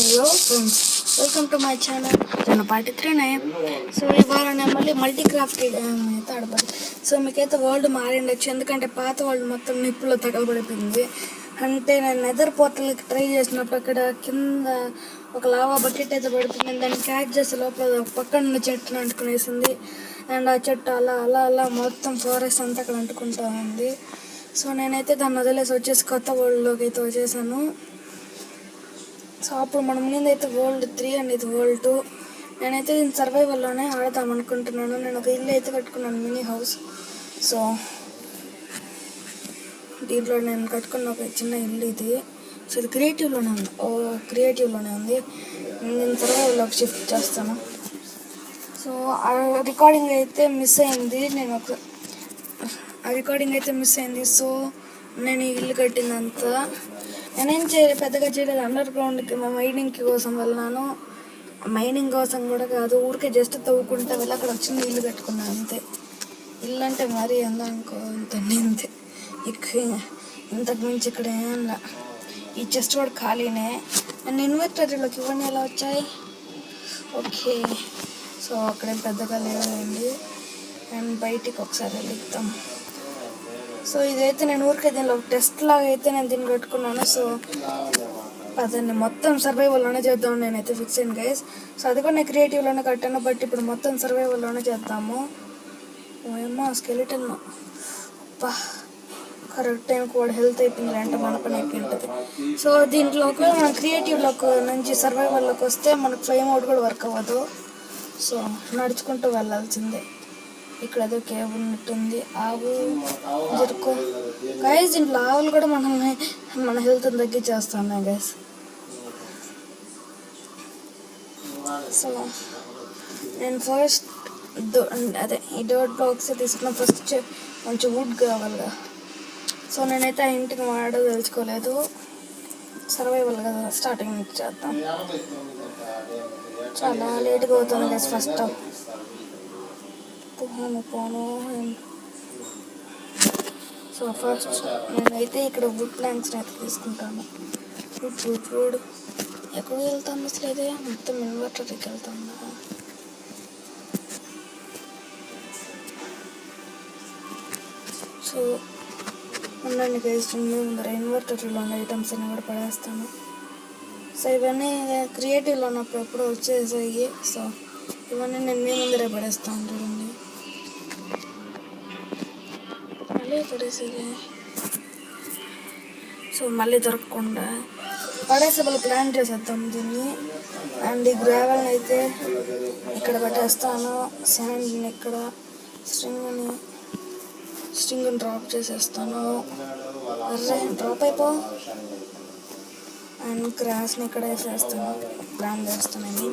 Hello friends, welcome to my channel. నేను part 3 so ఇవాళ నేను మళ్ళీ మల్టీక్రాఫ్ట్ అయితే ఆడబడి. సో మీకైతే వరల్డ్ మారిండొచ్చు, ఎందుకంటే పాత వరల్డ్ మొత్తం నిప్పులో తగలబడిపోయింది. అంటే నేను నెదర్ పోర్టల్కి ట్రై చేసినప్పుడు అక్కడ కింద ఒక లావా బకెట్ అయితే పడుతుంది. దాన్ని క్యాచ్ చేసే లోపల పక్కన చెట్టును అంటుకునేసింది. అండ్ ఆ చెట్టు అలా అలా అలా మొత్తం ఫారెస్ట్ అంతా అక్కడ అంటుకుంటా ఉంది. సో నేనైతే దాన్ని వదిలేసి వచ్చేసి కొత్త వరల్డ్లోకి అయితే వచ్చేసాను. సో అప్పుడు మనం ముందైతే వరల్డ్ 3 అండ్ ఇది వరల్డ్ 2. నేనైతే దీన్ని సర్వైవల్లోనే ఆడదాం అనుకుంటున్నాను. నేను ఒక ఇల్లు అయితే కట్టుకున్నాను, మినీ హౌస్. సో దీంట్లో నేను కట్టుకున్న ఒక చిన్న ఇల్లు ఇది. సో ఇది క్రియేటివ్లోనే ఉంది. క్రియేటివ్లోనే ఉంది. నేను సర్వైవల్లోకి షిఫ్ట్ చేస్తాను. సో ఆ రికార్డింగ్ అయితే మిస్ అయింది. సో నేను ఈ ఇల్లు కట్టిందంతా నేనేం పెద్దగా చేయలేదు. అండర్ గ్రౌండ్కి మైనింగ్ కోసం వెళ్ళినాను. మైనింగ్ కోసం కూడా కాదు, ఊరికే జస్ట్ తవ్వుకుంటా వెళ్ళి అక్కడ వచ్చిన ఇల్లు కట్టుకున్నాను అంతే. ఇల్లు అంటే మరీ ఎంత అనుకో ఇంతే. ఇంతకు మించి ఇక్కడ ఏమన్నా ఈ చెస్ట్ కూడా ఖాళీనే. అండ్ ఇన్వర్టర్లోకి ఇవన్నీ ఎలా వచ్చాయి? ఓకే, సో అక్కడేం పెద్దగా లేదండి. అండ్ బయటికి ఒకసారి వెళ్తాం. సో ఇదైతే నేను ఊరికే దీనిలో టెస్ట్ లాగా అయితే నేను దీన్ని కట్టుకున్నాను. సో అదండి, మొత్తం సర్వైవల్లోనే చేద్దాం నేనైతే ఫిక్స్ అయింది గైస్. సో అది కూడా నేను క్రియేటివ్లోనే కట్టాను, బట్ ఇప్పుడు మొత్తం సర్వైవల్లోనే చేద్దాము. ఏమో స్కెలిటన్ కరెక్ట్ టైంకి కూడా హెల్త్ అయిపోయింది అంటే మన పని అయిపోయింటుంది. సో దీంట్లో ఒకవేళ మనం క్రియేటివ్లోకి నుంచి సర్వైవల్లోకి వస్తే మనకు ఫ్లేమ్ అవుట్ కూడా వర్క్ అవ్వదు. సో నడుచుకుంటూ వెళ్ళాల్సిందే. ఇక్కడ ఏదో కేవ్ ఉన్నట్టుంది. ఆవు జరుకో గైస్, దీంట్లో ఆవులు కూడా మన హెల్త్ తగ్గించేస్తున్నాయి గైస్. సో నేను ఫస్ట్ ఈ డోర్ బ్లాక్స్ తీసుకున్న. ఫస్ట్ మంచి వుడ్ కావాలిగా. సో నేనైతే ఆ ఇంటికి వాడో తెలుసుకోలేదు. సర్వైవల్ కదా, స్టార్టింగ్ నుంచి చేద్దాం. చాలా లేట్గా అవుతుంది గైస్. ఫస్ట్ పోను. సో ఫస్ట్ నేనైతే ఇక్కడ వుడ్ ప్లాంక్స్ని అయితే తీసుకుంటాను. వుడ్ ఎక్కడికి వెళ్తాను అసలు? అయితే మొత్తం ఇన్వర్టర్కి వెళ్తాను. సో ఉండండి గైస్, ముందర ఇన్వర్టర్లో ఉన్న ఐటమ్స్ అన్నీ కూడా పడేస్తాను. సో ఇవన్నీ క్రియేటివ్లో ఉన్నప్పుడు ఎప్పుడో వచ్చేసాయి. సో ఇవన్నీ నేను మీ ముందరే పడేస్తాను. చూడండి, మళ్ళీ పడేసేది. సో మళ్ళీ దొరకకుండా పడేసే వాళ్ళు ప్లాన్ చేసేద్దాం దీన్ని. అండ్ ఈ గ్రావెల్ని అయితే ఇక్కడ పెట్టేస్తాను. శాండ్ని ఇక్కడ, స్ట్రింగ్ని డ్రాప్ చేసేస్తాను. అర్రే డ్రాప్ అయిపో. అండ్ గ్రాస్ని ఇక్కడ వేసేస్తాను, ప్లాన్ చేస్తానని.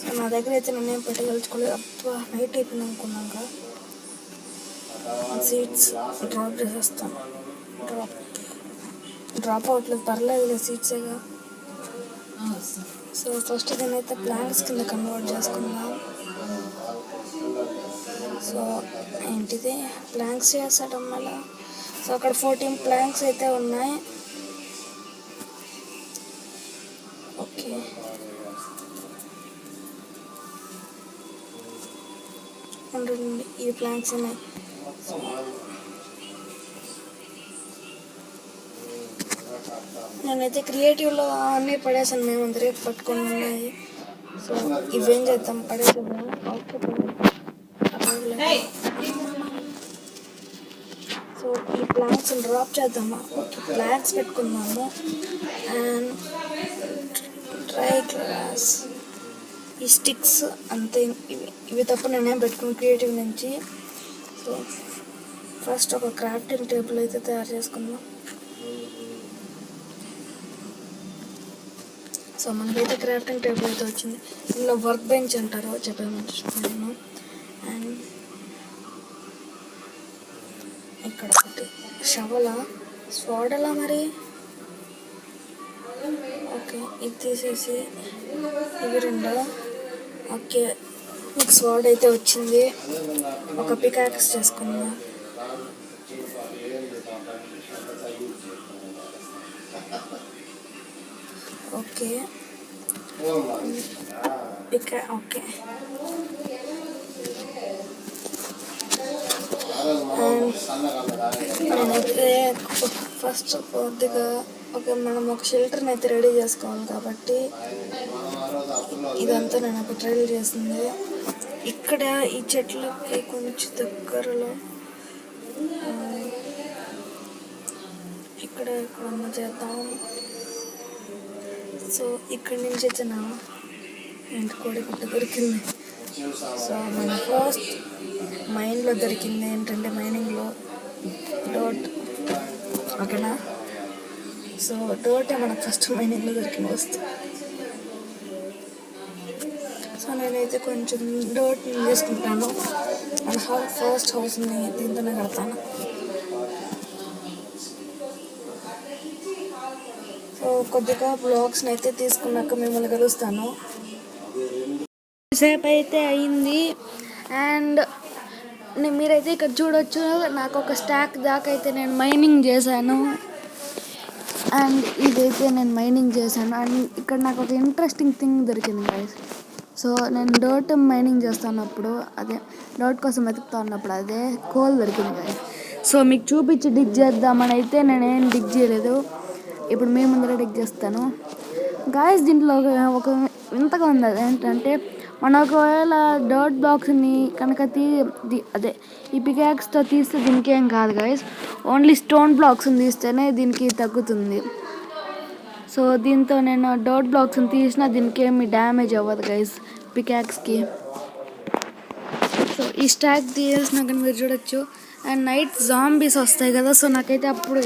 సో నా దగ్గర అయితే నేనేం పెట్టగలుచుకోలేదు. అబ్బా నైట్ అయిపోయింది అనుకున్నాక. సీడ్స్ డ్రాప్ చేసేస్తాను. డ్రాప్ అవ్వట్లేదు, పర్లేదు, సీడ్సేగా. సో ఫస్ట్ దీనైతే ప్లాంట్స్ కింద కన్వర్ట్ చేసుకుందాం. సో ఏంటిది ప్లాంక్స్ చేస్తాం మళ్ళీ. సో అక్కడ 14 ప్లాంక్స్ అయితే ఉన్నాయి. ఓకే, ఉండండి, ఈ ప్లాంక్స్ ఉన్నాయి. సో నేనైతే క్రియేటివ్లో అన్నీ పడేసాను. మేము రేపు పట్టుకొని ఉన్నాయి. సో ఇవేం చేద్దాం, పడేసేద్దాం. ఓకే, సో ఈ ప్లాంట్స్ డ్రాప్ చేద్దామా? ఓకే, ప్లాంట్స్ పెట్టుకుందాము. అండ్ డ్రై గ్రాస్, ఈ స్టిక్స్ అంతే. ఇవి తప్ప నేనేం పెట్టుకుని క్రియేటివ్ నుంచి. సో ఫస్ట్ ఒక క్రాఫ్టింగ్ టేబుల్ అయితే తయారు చేసుకుందాం. సో మనకైతే క్రాఫ్టింగ్ టేబుల్ అయితే వచ్చింది. ఇందులో వర్క్ బెంచ్ అంటారు, చెప్పేమనుకుంటున్నాను. అండ్ ఇక్కడ ఒకటి షవలా, స్వాడలా మరి. ఓకే, ఇది తీసేసి ఇవి 2. ఓకే, మీకు స్వాడ్ అయితే వచ్చింది. ఒక పికాక్స్ చేసుకుందాం. ఓకే ఇక్కడ ఓకే. నేనైతే ఫస్ట్ కొద్దిగా మనం ఒక షెల్టర్ని అయితే రెడీ చేసుకోవాలి కాబట్టి ఇదంతా నేను ఒకటి రెడీ చేసింది. ఇక్కడ ఈ చెట్లకి కొంచెం దగ్గరలో ఇక్కడ ఎక్కడన్నా చేద్దాం. సో ఇక్కడి నుంచి అయితే నా ఇంటి కోడి గుట్ట దొరికింది. సో మన ఫస్ట్ మైన్లో దొరికింది ఏంటంటే మైనింగ్లో డోట్. ఓకేనా? సో డోటే మనకు ఫస్ట్ మైనింగ్లో దొరికిన వస్తువు. సో నేనైతే కొంచెం డోట్ని తీసుకుంటాను. మన ఫస్ట్ హౌస్ని దీంతోనే కడతాను. సో కొద్దిగా బ్లాగ్స్ని అయితే తీసుకున్నాక మిమ్మల్ని కలుస్తాను. సేపు అయితే అయింది. అండ్ మీరైతే ఇక్కడ చూడొచ్చు, నాకు ఒక స్టాక్ దాకా అయితే నేను మైనింగ్ చేశాను. అండ్ ఇదైతే నేను మైనింగ్ చేశాను. అండ్ ఇక్కడ నాకు ఒక ఇంట్రెస్టింగ్ థింగ్ దొరికింది గైస్. సో నేను డర్ట్ మైనింగ్ చేస్తున్నప్పుడు, అదే డర్ట్ కోసం వెతుకుతా ఉన్నప్పుడు అదే కోల్ దొరికింది గైస్. సో మీకు చూపించి డిగ్ చేద్దామని అయితే నేనేం డిగ్ చేయలేదు. ఇప్పుడు మీ ముందర డిగ్ చేస్తాను గాయస్. దీంట్లో ఒక వింతగా ఉంది. ఏంటంటే మనం ఒకవేళ డర్ట్ బాక్స్ని కనుక అదే ఈ పికాక్స్తో తీస్తే దీనికి ఏం కాదు గైస్. ఓన్లీ స్టోన్ బ్లాక్స్ని తీస్తేనే దీనికి తగ్గుతుంది. సో దీంతో నేను డర్ట్ బ్లాక్స్ని తీసినా దీనికి ఏమి డ్యామేజ్ అవ్వదు గైస్ పికాక్స్కి. సో ఈ స్టాక్ తీయాల్సిన కానీ మీరు చూడొచ్చు. అండ్ నైట్ జాంబీస్ వస్తాయి కదా. సో నాకైతే అప్పుడు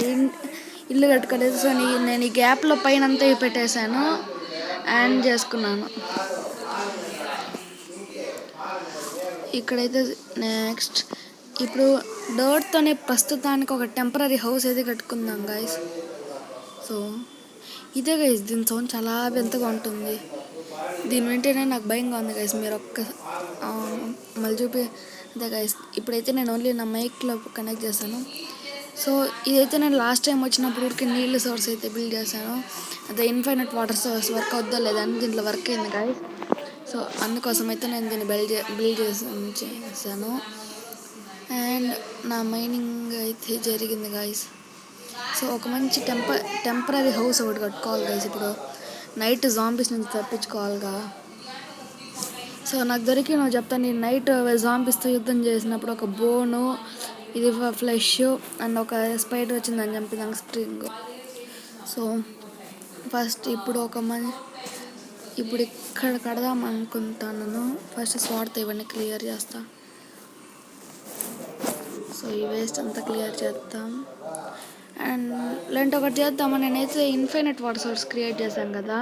ఇల్లు కట్టుకోలేదు. సో నేను ఈ గ్యాప్లో పైన అంతా పెట్టేశాను అండ్ చేసుకున్నాను. ఇక్కడైతే నెక్స్ట్ ఇప్పుడు డర్ట్తోనే ప్రస్తుతానికి ఒక టెంపరీ హౌస్ అయితే కట్టుకుందాం గైస్. సో ఇదే గైస్, దీని సౌండ్ చాలా వింతగా ఉంటుంది. దీని వెంటనే నాకు భయంగా ఉంది గైస్. మీరు మళ్ళీ చూపి అదే గైస్. ఇప్పుడైతే నేను ఓన్లీ నా మైక్లో కనెక్ట్ చేశాను. సో ఇదైతే నేను లాస్ట్ టైం వచ్చినప్పుడు ఊరికి నీళ్ళ సోర్స్ అయితే బిల్డ్ చేశాను. అదే ఇన్ఫైనట్ వాటర్ సోర్స్ వర్క్ అవుద్దా లేదని దీంట్లో వర్క్ అయింది గైస్. సో అందుకోసం అయితే నేను దీన్ని బిల్డ్ చేశాను. అండ్ నా మైనింగ్ అయితే జరిగింది గైస్. సో ఒక మంచి టెంపరీ హౌస్ ఒకటి కట్టుకోవాలి గైస్. ఇప్పుడు నైట్ జాంబీస్ నుంచి తప్పించుకోవాలిగా. సో నాకు దొరికి చెప్తాను. నేను నైట్ జాంబీస్తో యుద్ధం చేసినప్పుడు ఒక బోను, ఇది ఫ్లెష్ అండ్ ఒక స్పైడర్ వచ్చిందని చంపి దానికి స్ప్రింగ్. సో ఫస్ట్ ఇప్పుడు ఇప్పుడు ఇక్కడ కడదాం అనుకుంటాను. ఫస్ట్ స్వాట్తో ఇవన్నీ క్లియర్ చేస్తా. సో ఈ వేస్ట్ అంతా క్లియర్ చేద్దాం. అండ్ ఇలాంటి ఒకటి చేద్దామా. నేనైతే ఇన్ఫైనట్ వాటర్ సోర్స్ క్రియేట్ చేశాను కదా,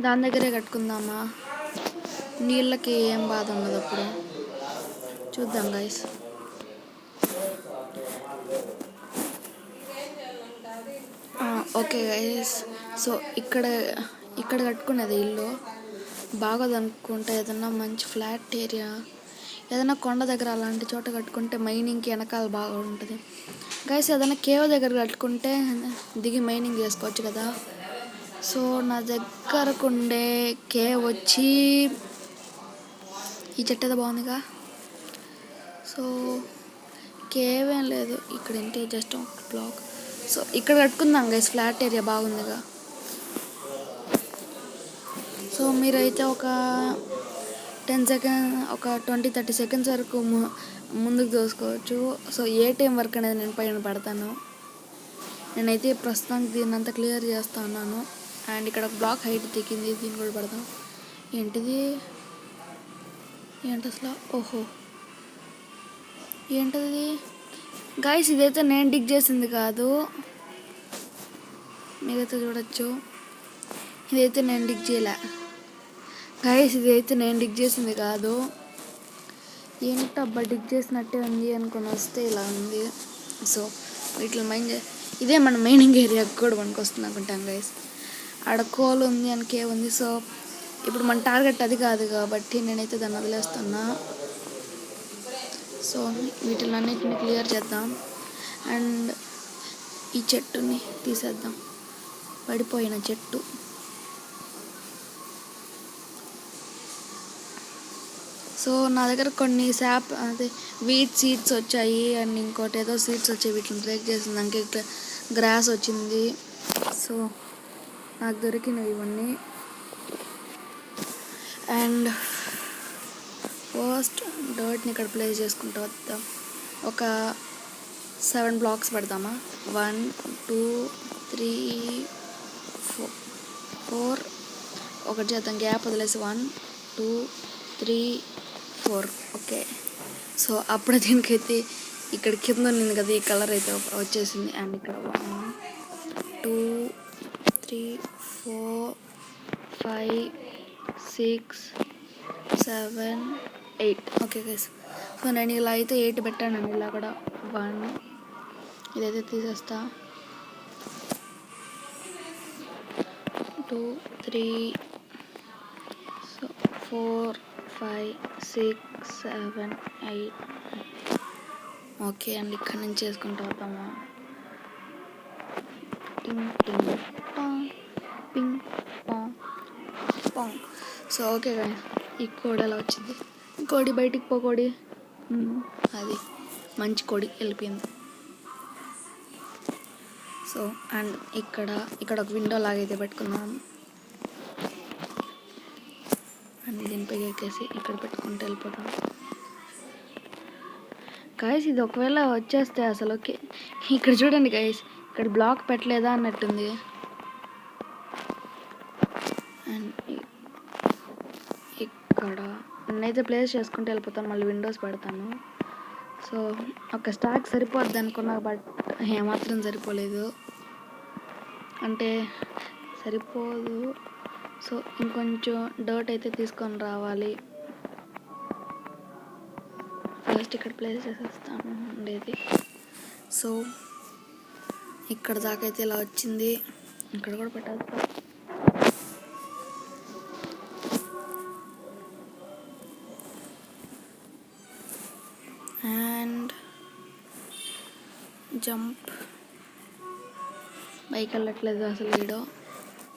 దాని దగ్గరే కట్టుకుందామా. నీళ్ళకి ఏం బాధ ఉండదు అప్పుడు. చూద్దాం గైస్. Okay guys. సో ఇక్కడ కట్టుకునేది ఇల్లు బాగోదనుకుంటే ఏదన్నా మంచి ఫ్లాట్ ఏరియా, ఏదైనా కొండ దగ్గర అలాంటి చోట కట్టుకుంటే మైనింగ్కి వెనకాల బాగా ఉంటుంది గైస్. ఏదైనా కేవ్ దగ్గర కట్టుకుంటే దిగి మైనింగ్ చేసుకోవచ్చు కదా. సో నా దగ్గరకు ఉండే కేవ్ వచ్చి ఈ చెట్టు ఏదో బాగుందిగా. సో కేవ్ ఏం లేదు ఇక్కడ, ఏంటి జస్ట్ ఒక బ్లాక్. సో ఇక్కడ కట్టుకుందాం గైస్, ఫ్లాట్ ఏరియా బాగుందిగా. సో మీరైతే ఒక 10 సెకండ్, ఒక 20-30 సెకండ్స్ వరకు ముందుకు దోసుకోవచ్చు. సో ఏ టైం వర్క్ అనేది నేను పైన పెడతాను. నేనైతే ప్రస్తుతానికి దీన్ని అంతా క్లియర్ చేస్తా ఉన్నాను. అండ్ ఇక్కడ బ్లాక్ హైట్ దిగింది, దీన్ని కూడా పెడదాం. ఏంటి అసలు? ఓహో ఏంటది గైస్. ఇదైతే నేను డిగ్ చేసింది కాదు, మీరైతే చూడొచ్చు. ఇదైతే నేను డిగ్ చేయలే గైస్. ఇదైతే నేను డిగ్ చేసింది కాదు. ఏంటబ్బా డిగ్ చేసినట్టే ఉంది అనుకుని వస్తే ఇలా ఉంది. సో వీటిని ఇదే మన మైనింగ్ ఏరియాకి కూడా మనకు వస్తుంది అనుకుంటాం గైస్. ఆడ కోల్ ఉంది అని కేవ్ ఉంది. సో ఇప్పుడు మన టార్గెట్ అది కాదు కాబట్టి నేనైతే దాన్ని వదిలేస్తున్నా. సో వీటిలన్నిటిని క్లియర్ చేద్దాం. అండ్ ఈ చెట్టుని తీసేద్దాం, పడిపోయిన చెట్టు. సో నా దగ్గర కొన్ని అదే వీట్ సీడ్స్ వచ్చాయి అండ్ ఇంకోటి ఏదో సీడ్స్ వచ్చాయి. వీటిని బ్రేక్ చేసింది ఇంకా గ్రాస్ వచ్చింది. సో నాకు దొరికినవి ఇవన్నీ. అండ్ ఫస్ట్ డర్ట్ని ఇక్కడ ప్లేస్ చేసుకుంటూ వద్దాం. ఒక 7 బ్లాక్స్ పెడదామా? 1 2 3 4 ఒకటి చేద్దాం, గ్యాప్ వదిలేసి 1 2 3 4. ఓకే. సో అప్పుడే దీనికైతే ఇక్కడ కింద ఉన్నింది కదా ఈ కలర్ అయితే వచ్చేసింది. అండ్ ఇక్కడ 1 2 3 4 5 6 7 8. Okay guys. సో నేను ఇలా అయితే 8 పెట్టాను. ఇలా కూడా 1 ఇదైతే తీసేస్తా. 2 3 4 5 6 7 8. ఓకే అండి, ఇక్కడ నుంచి చేసుకుంటూ వద్దామా? టింగ్ టింగ్ టాంగ్ పింగ్ పాంగ్ పాంగ్. సో ఓకే గైస్, ఈ కోడి ఎలా వచ్చింది? కోడి బయటికి పో కోడి. అది మంచి కోడి వెళ్ళిపోయింది. సో అండ్ ఇక్కడ ఒక విండో లాగైతే పెట్టుకున్నాను. అండ్ దీనిపై ఎక్కేసి ఇక్కడ పెట్టుకుంటూ వెళ్ళిపోతాం. గైస్ ఇది ఒకవేళ వచ్చేస్తే అసలు ఓకే. ఇక్కడ చూడండి గైస్, ఇక్కడ బ్లాక్ పెట్టలేదా అన్నట్టుంది. అండ్ ఇక్కడ నేనైతే ప్లేస్ చేసుకుంటూ వెళ్ళిపోతాను, మళ్ళీ విండోస్ పెడతాను. సో ఒక స్టాక్ సరిపోద్ది అనుకున్నా, బట్ ఏమాత్రం సరిపోలేదు. అంటే సరిపోదు. సో ఇంకొంచెం డర్ట్ అయితే తీసుకొని రావాలి. ఫస్ట్ ఇక్కడ ప్లేస్ చేసేస్తాను ఉండేది. సో ఇక్కడ దాకా అయితే ఇలా వచ్చింది. ఇక్కడ కూడా పెట్టేస్తా. And jump. బైక్ వెళ్ళట్లేదు అసలు వీడో.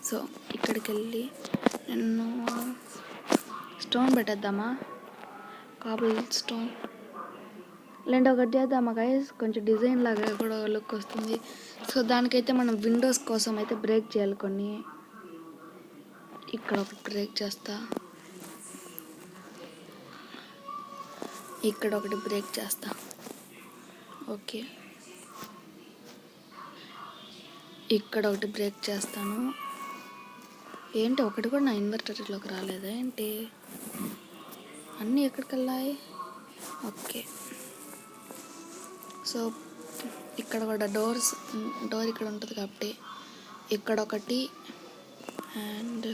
సో ఇక్కడికి వెళ్ళి నేను స్టోన్ పెట్టేద్దామా? కాబుల్ స్టోన్ లేదంటే ఒకటి చేద్దామా గైస్? కొంచెం డిజైన్ లాగా కూడా లుక్ వస్తుంది. సో దానికైతే మనం విండోస్ కోసం అయితే బ్రేక్ చేయాలి కొన్ని. ఇక్కడ ఒకటి బ్రేక్ చేస్తా, ఇక్కడ ఒకటి బ్రేక్ చేస్తా. ఓకే, ఇక్కడ ఒకటి బ్రేక్ చేస్తాను. ఏంటి ఒకటి కూడా నా ఇన్వర్టర్లోకి రాలేదా ఏంటి? అన్నీ ఎక్కడికి వెళ్ళాయి? ఓకే. సో ఇక్కడ కూడా డోర్ ఇక్కడ ఉంటుంది కాబట్టి ఇక్కడ ఒకటి అండ్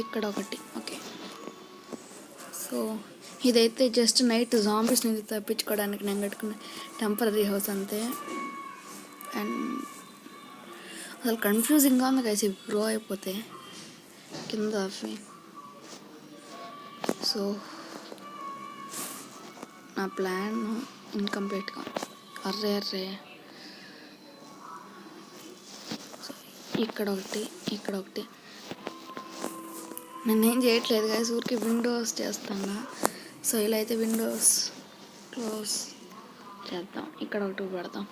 ఇక్కడ ఒకటి. ఓకే. సో ఇదైతే జస్ట్ నైట్ జాంబీస్ నుంచి తప్పించుకోవడానికి నేను కట్టుకున్న టెంపరీ హౌస్ అంతే. అండ్ అసలు కన్ఫ్యూజింగ్గా ఉంది గైస్ గ్రో అయిపోతే కింద అవి. సో నా ప్లాన్ ఇన్కంప్లీట్గా. అర్రే సో ఇక్కడ ఒకటి నేనేం చేయట్లేదు గైస్, ఊరికి విండోస్ చేస్తాను. సో ఇలా అయితే విండోస్ క్లోజ్ చేద్దాం. ఇక్కడ ఒకటి పెడతాం.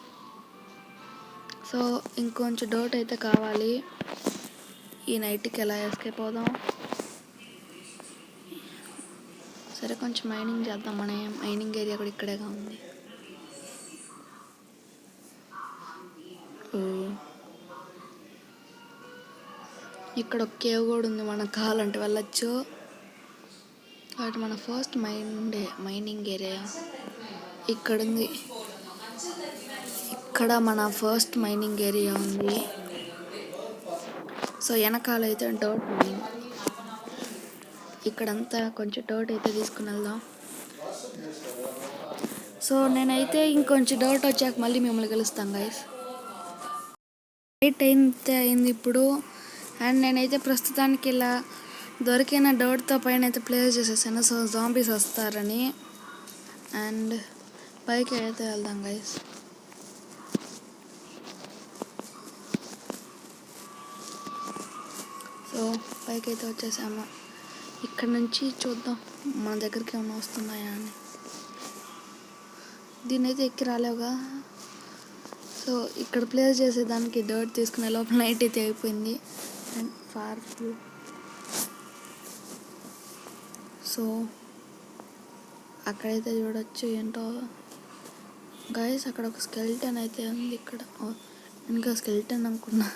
సో ఇంకొంచెం డౌట్ అయితే కావాలి. ఈ నైట్కి ఎలా ఎస్కేప్ అవుదాం? సరే కొంచెం మైనింగ్ చేద్దాం. మన మైనింగ్ ఏరియా కూడా ఇక్కడేగా ఉంది. ఇక్కడ ఒక కేవ్ కూడా ఉంది, మనకు కావాలంటే వెళ్ళచ్చు. కాబట్టి మన ఫస్ట్ మైనింగ్ ఏరియా ఇక్కడ ఉంది. ఇక్కడ మన ఫస్ట్ మైనింగ్ ఏరియా ఉంది. సో వెనకాల అయితే డౌట్ మైనింగ్. ఇక్కడంతా కొంచెం డౌట్ అయితే తీసుకుని వెళ్దాం. సో నేనైతే ఇంకొంచెం డౌట్ వచ్చాక మళ్ళీ మిమ్మల్ని కలుస్తాను గైస్. నైట్ అయింది ఇప్పుడు. అండ్ నేనైతే ప్రస్తుతానికి ఇలా దొరికిన డౌట్తో పైన అయితే ప్లేస్ చేసేసాను. సో జాంబీస్ వస్తారని. అండ్ పైకి అయితే వెళ్దాం గైస్. సో పైకి అయితే వచ్చేసాము. ఇక్కడ నుంచి చూద్దాం మన దగ్గరికి ఏమైనా వస్తున్నాయా అని. దీన్ని అయితే ఎక్కి రాలేవుగా. సో ఇక్కడ ప్లేస్ చేసేదానికి డర్ట్ తీసుకునే లోపల నైట్ అయితే అయిపోయింది. And for view. సో అక్కడైతే చూడొచ్చు ఏంటో గైస్. అక్కడ ఒక స్కెల్టన్ అయితే ఉంది. ఇక్కడ ఇంకా స్కెల్టన్ అనుకున్నా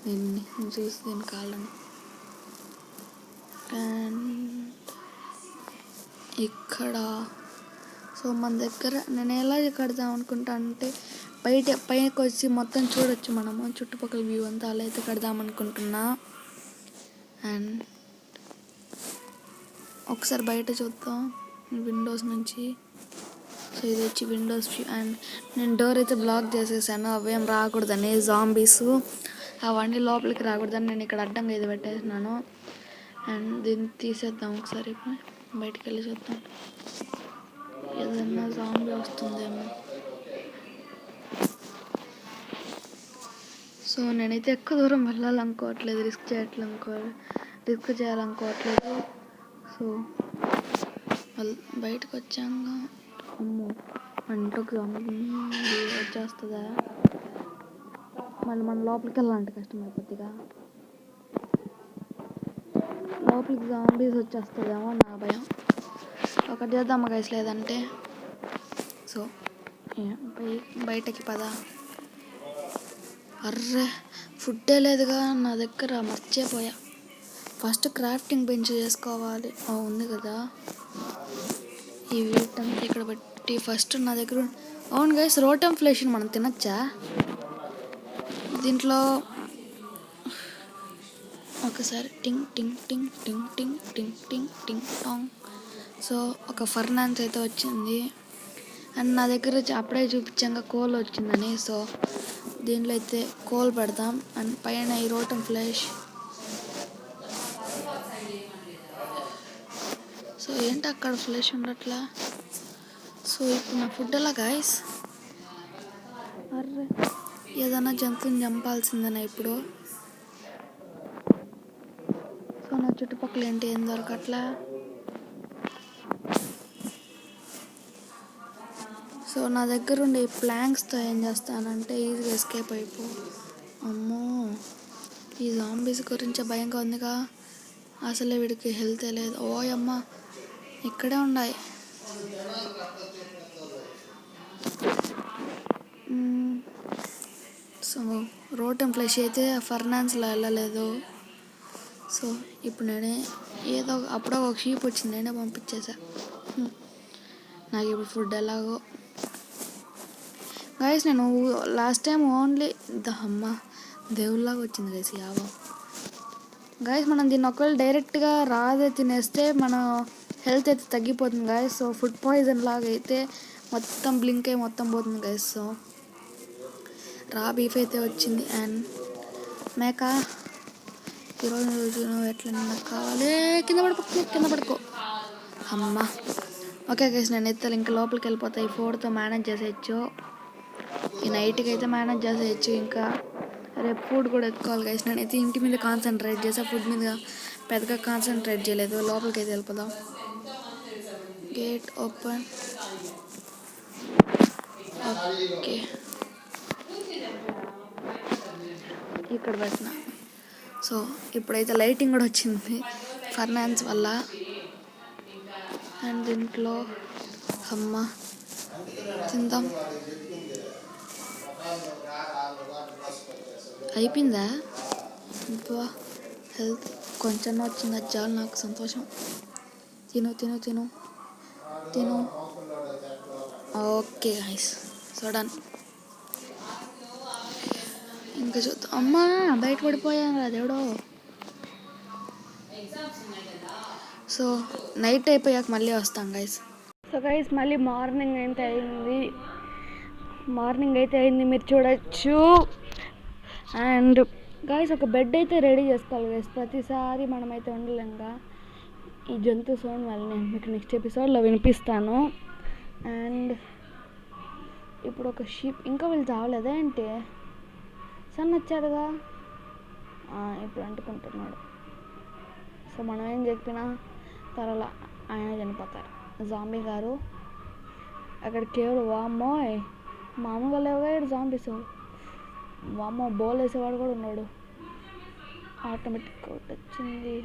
దీన్ని చూసి దీని కాళ్ళని. అండ్ ఇక్కడ సో మన దగ్గర నేను ఎలా కడదాం అనుకుంటా అంటే పైకి వచ్చి మొత్తం చూడొచ్చు మనము చుట్టుపక్కల వ్యూ అంతా. అలా అయితే కడదాం అనుకుంటున్నా. అండ్ ఒకసారి బయట చూద్దాం విండోస్ నుంచి. సో ఇది వచ్చి విండోస్ వ్యూ. అండ్ నేను డోర్ అయితే బ్లాక్ చేసేసాను, అవేం రాకూడదని. జాంబీస్ అవన్నీ లోపలికి రాకూడదని నేను ఇక్కడ అడ్డంగా ఇది పెట్టేసినాను. అండ్ దీన్ని తీసేద్దాం ఒకసారి, బయటికి వెళ్ళి చూద్దాం ఏదన్నా జాంబీ వస్తుందేమో. సో నేనైతే ఎక్కువ దూరం వెళ్ళాలనుకోవట్లేదు, రిస్క్ చేయాలనుకోవట్లేదు. సో బయటకు వచ్చాక అమ్మో ఇంట్లోకి వచ్చేస్తుందా, మళ్ళీ మన లోపలికి వెళ్ళాలంటే కష్టమైపోతుందిగా. లోపలికి జాంబీస్ వచ్చేస్తుందేమో నా భయం. ఒకటి చేద్దామా గైస్ లేదంటే. సో బయటకి పద. అర్రే ఫుడ్డే లేదుగా నా దగ్గర, మర్చిపోయా. ఫస్ట్ క్రాఫ్టింగ్ బెంచ్ చేసుకోవాలి. ఉంది కదా, ఈ వీటంతా ఇక్కడ పెట్టి ఫస్ట్ నా దగ్గర. అవును గైస్, రోటమ్ ఫ్లెష్ని మనం తినచ్చా దీంట్లో? ఒకసారి టింగ్ టింగ్ టింగ్ టింగ్ టింగ్ టింగ్ టింగ్ టింగ్ టాంగ్. సో ఒక ఫర్నాన్స్ అయితే వచ్చింది. అండ్ నా దగ్గర అప్పుడే చూపించాక కోల్ వచ్చిందని. సో దీంట్లో అయితే కోల్ పెడదాం. అండ్ పైన ఈ రోటమ్ ఫ్లెష్. సో ఏంటి అక్కడ ఫ్లెష్ ఉండట్లా. సో ఇప్పుడు నా ఫుడ్ ఎలా గాయస్? అర్రే ఏదైనా జంతువుని చంపాల్సిందేనా ఇప్పుడు? సో నా చుట్టుపక్కల ఏంటి ఏం దొరకట్లా. సో నా దగ్గర ఉండే ఈ ప్లాంక్స్తో ఏం చేస్తానంటే ఈజీగా ఎస్కేప్ అయిపో. అమ్మో ఈ జాంబీస్ గురించి భయంగా ఉందిగా. అసలే వీడికి హెల్త్ లేదు. ఓ అమ్మ ఇక్కడే ఉన్నాయి. సో రోటమ్ ఫ్లెష్ అయితే ఫర్నాన్స్లో వెళ్ళలేదు. సో ఇప్పుడు నేనే ఏదో అప్పుడో ఒక షీప్ వచ్చింది, నేనే పంపించేసా. నాకు ఇప్పుడు ఫుడ్ ఎలాగో గైస్. నేను లాస్ట్ టైం ఓన్లీ అమ్మ దేవుళ్ళలాగా వచ్చింది గైస్ యావో. గైస్ మనం దీన్ని ఒకవేళ డైరెక్ట్గా రాదే తినేస్తే మన హెల్త్ అయితే తగ్గిపోతుంది గైస్. సో ఫుడ్ పాయిజన్ లాగా అయితే మొత్తం బ్లింక్ అయ్యి మొత్తం పోతుంది గైస్. సో రా బీఫ్ అయితే వచ్చింది. అండ్ మేక ఈరోజు ఎట్లా నాకు కావాలి. కింద పడుకో అమ్మ. ఓకే గైస్ నేను ఎత్తాలి, ఇంకా లోపలికి వెళ్ళిపోతాయి. 4తో మేనేజ్ చేసేయచ్చు, ఈ నైట్కి అయితే మేనేజ్ చేసేయచ్చు. ఇంకా రేపు ఫుడ్ కూడా ఎత్తుకోవాలి గైస్. నేనైతే ఇంటి మీద కాన్సన్ట్రేట్ చేసా, ఫుడ్ మీద పెద్దగా కాన్సన్ట్రేట్ చేయలేదు. లోపలికి అయితే వెళ్ళిపోదాం. Gate open. ఓకే ఇక్కడ పెట్టిన. సో ఇప్పుడైతే లైటింగ్ కూడా వచ్చింది ఫర్నాన్స్ వల్ల. అండ్ దీంట్లో అమ్మ తిందాం. అయిపోయిందా? ఇంకా హెల్త్ కొంచెం వచ్చింది, అది చాలు నాకు సంతోషం. తిను. Okay guys so done. ఇంకా చూద్దాం. అమ్మా బయట పడిపోయాను దేవుడో. సో నైట్ అయిపోయాక మళ్ళీ వస్తాం గైస్. సో గైస్ మళ్ళీ మార్నింగ్ అయితే అయింది మీరు చూడొచ్చు. అండ్ గైస్ ఒక బెడ్ అయితే రెడీ చేసుకోవాలి గైస్. ప్రతిసారి మనమైతే ఉండలేంగా ఈ జంతు సౌండ్ వల్ల. నేను మీకు నెక్స్ట్ ఎపిసోడ్లో వినిపిస్తాను. అండ్ ఇప్పుడు ఒక షీప్, ఇంకా వీళ్ళు చావలేదా ఏంటి? సన్ వచ్చాడుగా, ఇప్పుడు అంటుకుంటున్నాడు. సో మనం ఏం చెప్పినా త్వరలో ఆయన చనిపోతారు. జాంబీ గారు అక్కడ కేవలం వామ్మోయ్ మామూలుగా లేవుగా ఇక్కడ జాంబీస్. వామ్మో బోల్ వేసేవాడు కూడా ఉన్నాడు. ఆటోమేటిక్ ఒకటి వచ్చింది.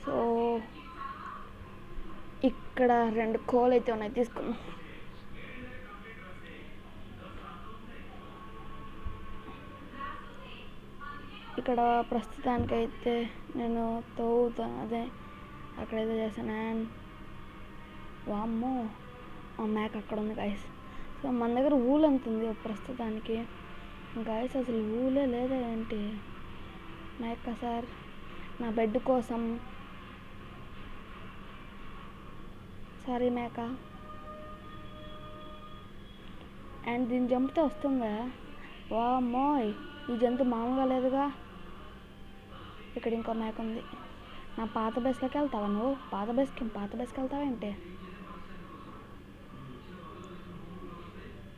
సో ఇక్కడ 2 కోల్ అయితే ఉన్నాయి, తీసుకున్నాం. ఇక్కడ ప్రస్తుతానికైతే నేను తవ్వుతాను, అదే అక్కడైతే చేశాను. అండ్ వామ్మో ఆ మేక అక్కడ ఉంది గైస్. సో మన దగ్గర ఊలు ఎంత ఉంది ప్రస్తుతానికి గైస్? అసలు ఊలే లేదా ఏంటి? మేక సార్ నా బెడ్ కోసం, సారీ మేక. అండ్ దీన్ని చంపితే వస్తుందా? వామ్మోయ్ ఈ జంతు మామూలుగా లేదుగా. ఇక్కడ ఇంకో మేక ఉంది. నా పాత బేస్లోకి వెళ్తావా నువ్వు? పాత బేస్కి వెళ్తావా ఏంటి?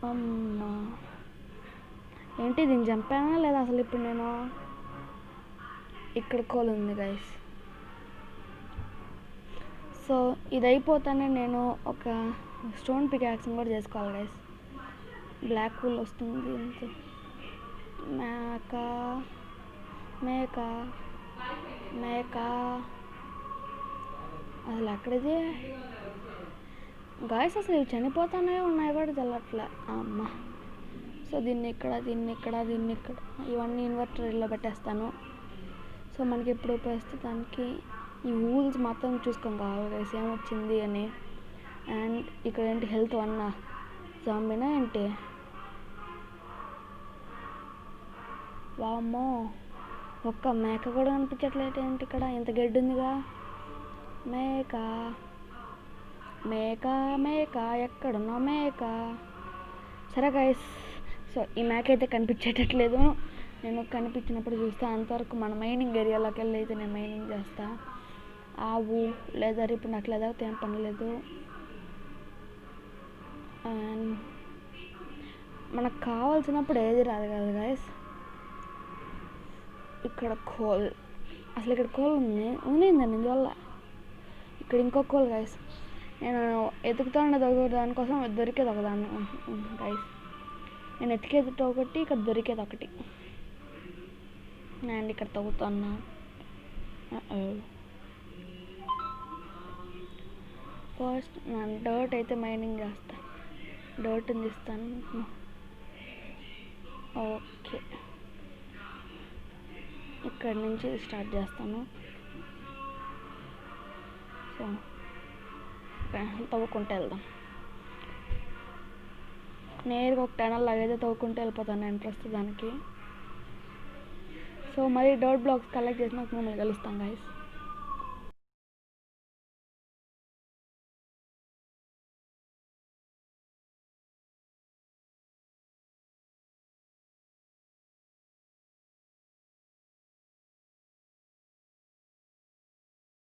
అమ్మా ఏంటి దీన్ని చంపానా లేదా అసలు? ఇప్పుడు నేను ఇక్కడ కోల్ ఉంది గైస్. సో ఇది అయిపోతానే నేను ఒక స్టోన్ పికాక్స్ని కూడా చేసుకోవాలి గైస్. బ్లాక్ హోల్ వస్తుంది. మేక మేక మేక అసలు ఎక్కడిది గాయస్? అసలు ఇవి చనిపోతానే ఉన్నాయి కూడా తెల్లట్లే అమ్మ. సో దీన్ని ఇక్కడ ఇవన్నీ ఇన్వర్టర్లో పెట్టేస్తాను. సో మనకి ఇప్పుడు ప్రస్తుతానికి ఈ ఊల్స్ మాత్రం చూసుకొని కావాలి గైస్ ఏమొచ్చింది అని. అండ్ ఇక్కడ ఏంటి హెల్త్ 1 జాంబీనా ఏంటి? వామ్మో ఒక్క మేక కూడా కనిపించట్లేదు ఏంటి ఇక్కడ? ఇంత గడ్డి ఉందిగా. మేక మేక మేక ఎక్కడున్నా మేక. సరే గైస్, సో ఈ మేక అయితే కనిపించేటట్లేదు. నేను కనిపించినప్పుడు చూస్తాను. అంతవరకు మన మైనింగ్ ఏరియాలోకి వెళ్ళి అయితే నేను మైనింగ్ చేస్తా. ఆవు లేదా ఇప్పుడు నాకు లేదా ఏం పని లేదు. అండ్ మనకు కావాల్సినప్పుడు ఏది రాదు కదా గైస్. ఇక్కడ కోల్, అసలు ఇక్కడ కోల్ ఉండిందండి ఇందువల్ల. ఇక్కడ ఇంకో కోల్ గైస్. నేను ఎతుకుతాను దానికోసం దొరికేది ఒకదాన్ని గైస్. నేను ఎతికేది ఒకటి, ఇక్కడ దొరికేది ఒకటి. అండ్ ఇక్కడ తవ్వుతున్నా. ఫస్ట్ నేను డర్ట్ అయితే మైనింగ్ చేస్తా. డర్ట్ని తీస్తాను. ఓకే ఇక్కడ నుంచి స్టార్ట్ చేస్తాను. సో తవ్వుకుంటూ వెళ్దాం. నేరుగా ఒక టనల్ లాగైతే తవ్వుకుంటూ వెళ్ళిపోతాను నేను ప్రస్తుతానికి. సో మరి డర్ట్ బ్లాక్స్ కలెక్ట్ చేసినాక మిమ్మల్ని కలుస్తాం గైస్.